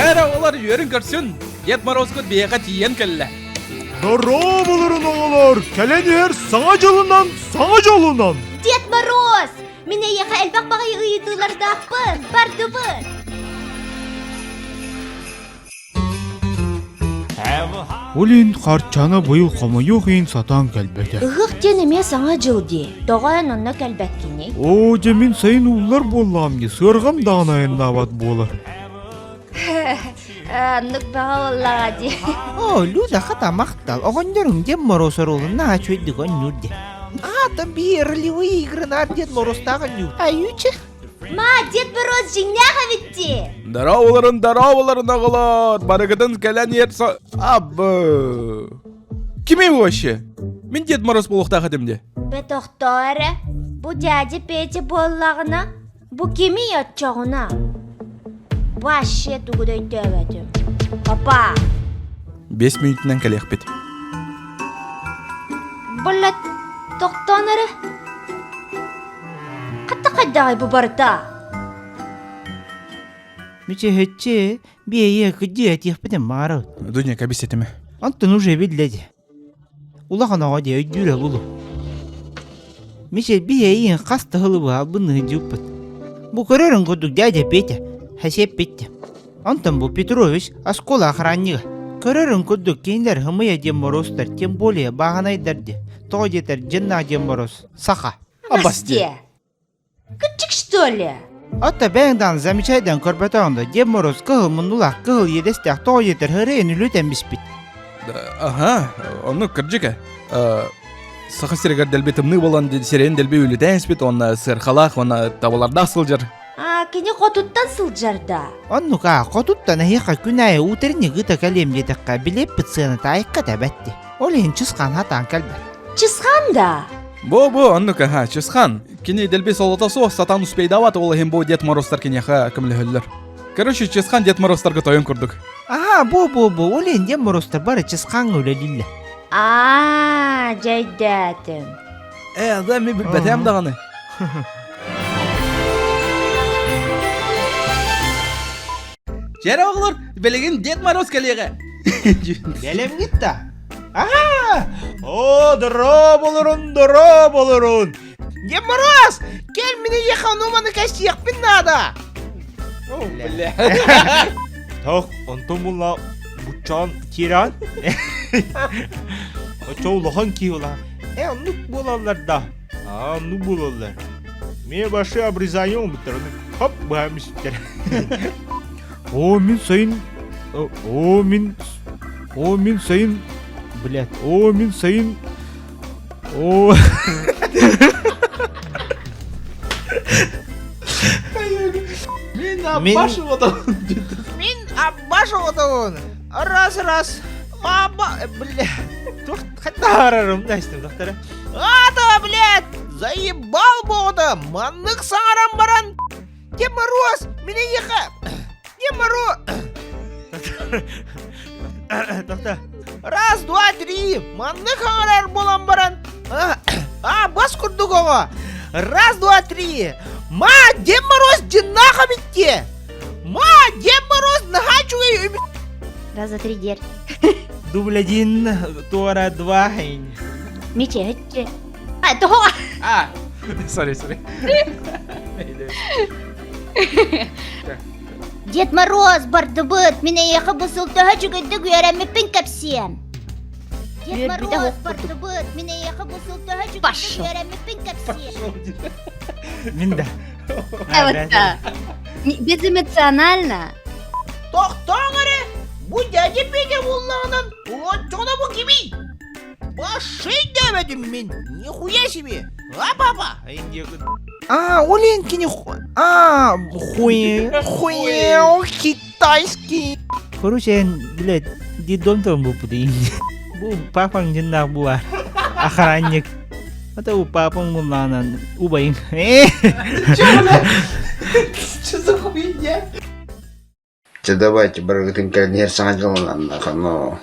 Çara olar yörün görsün. Ded Moroz'un beyga tiyen kelle. Здорово болырын оғалар, кәлен саңа жолынан, саңа жолынан. Дед Мороз! Міне еқа әлбақ бағай ұйыдылардақпын, бардыбын. Олин қарчаны бұйыл қамайы қиын сатан кәлбәді. Ұғық денеме саңа жылды. Доғайын онына кәлбәткені. О, жемін сайын ұллар болламды, сырғам дағынайын ават болар. Нұқ баға олағады. О, Люда хата мақтал. Оғандырың Дед Мороз оролына ачойдық он нүрде. Атым берлі игрынар Дед Морозтағын нүр. Айючы? Ма, Дед Мороз жинняға бітті. Даравыларын ағылар. Барыгыдын кәлен ерса... Абы... Кеме вообще? Мен Дед Мороз болуқтағы демде. Бе тоқтары, бұ дәді пәйті боллағына, бұ кеме ятчағына. Башы түгідей тәуәдім. Папа! 5 минутынан кәлек бет. Бұлла тоқтаныры. Қадағай бұ барда. Мече хетче, бейе күдді әтеқпеден мары. Дуня кәбіс етіме. Антын уже білдеді. Улаған аға де өйдүрі бұлы. Мече бейе қасты ғылы бұл албыны жүппіт. Бұ көрерін күдік дәді петі. Хәсеп бетті. Антон бұл Петрович аскола охранниға. Көрерін күдік кейіндер ғымыя Дед Морозтар, тем более бағанайдарды. Тоғдетер жынна Дед Мороз. Саха. Насте. Күтчік что ли? Ата бәңдан замечайдан көрбетауында Дед Мороз кығыл мұндылақ кығыл едестіқ тоғдетер ғырейін үлітен біспет. Ага, оны кірджікі. Сақа серегер дәлбетімні болан серейін дәлбе үлітен іспет, оны сырқалақ, оны табыларда сылжыр. Кені қотуттан сылжарда. Оннуға қотуттан әйіқа күнайы ұтырыны ғыта кәлемдетіққа білеп бітсіні тайыққа тәбәтті. Олейін чысқан хатан кәлбәр. Чысқан да? Бу, оннука, чысқан. Кені дәлбе солотасы сатан успейдават, ол хем бу Дед Морозтар кенеха кімлі хүллер. Короче, чысқан Дед Морозтарға тойын күрдік. Ага, бу, олейін Дед Морозтар бары чысқан өлелілі. Жайдатым. Да, мен білбәтем дағаны. Жәрі оғылыр, білеген Дед Мороз кәлеғі. Бәлем кетті. Ага! О, здорово болырын. Дед Мороз, кел мені еқан уманы кәсияқ бін нада. О, бля. Так, антон бұлла бұчан тиран. Чоу лохан ки ола. Нұк болалар да. Нұк болалар. Мен башы обрезайон бұттыр. Хоп, бұхамыстыр. О, мен сайын. Блядь. О, мен сайын. О. Мен аббашы отауын. Мен аббашы отауын. Раз. Блядь. Қайта арарым дайстым, доқтары. Ата, блядь. Заебал болды. Маннық саңарам баран. Дед Мороз, мене еқа. Дед Мороз. Доқтар. Раз, два, три. Маннық аңарар болам баран. Бас күрдік оға. Раз, два, три. Ма, Дед Мороз жиннаға бітте. Ма, Дед Мороз наға чугай өмет. Раз, два, три, дер. Дубль 1, Тора 2. Мече, хетче. Тоға. Sorry. Дед Мороз барды бұд, мене еқі бұсылтыға жүгінді көремеппен кәпсем. Дед Мороз барды бұд, мене еқі бұсылтыға жүгінді көремеппен кәпсем. Минда. Это безэмоционально. Тоқтаңыры, бұл дәде педе болағынан, ұлаттығына бұл кеме. Башын дәмедім мен, нихуя себе. Папа. Олен кені хуя, китайский. Короче, блядь, дедом бұл бұды. Бұл папаң жындақ бұл охранник. Это у папаң бұлағынан убайын. Что за хуйня? Давайте, брат, ты, конечно, сам делал, но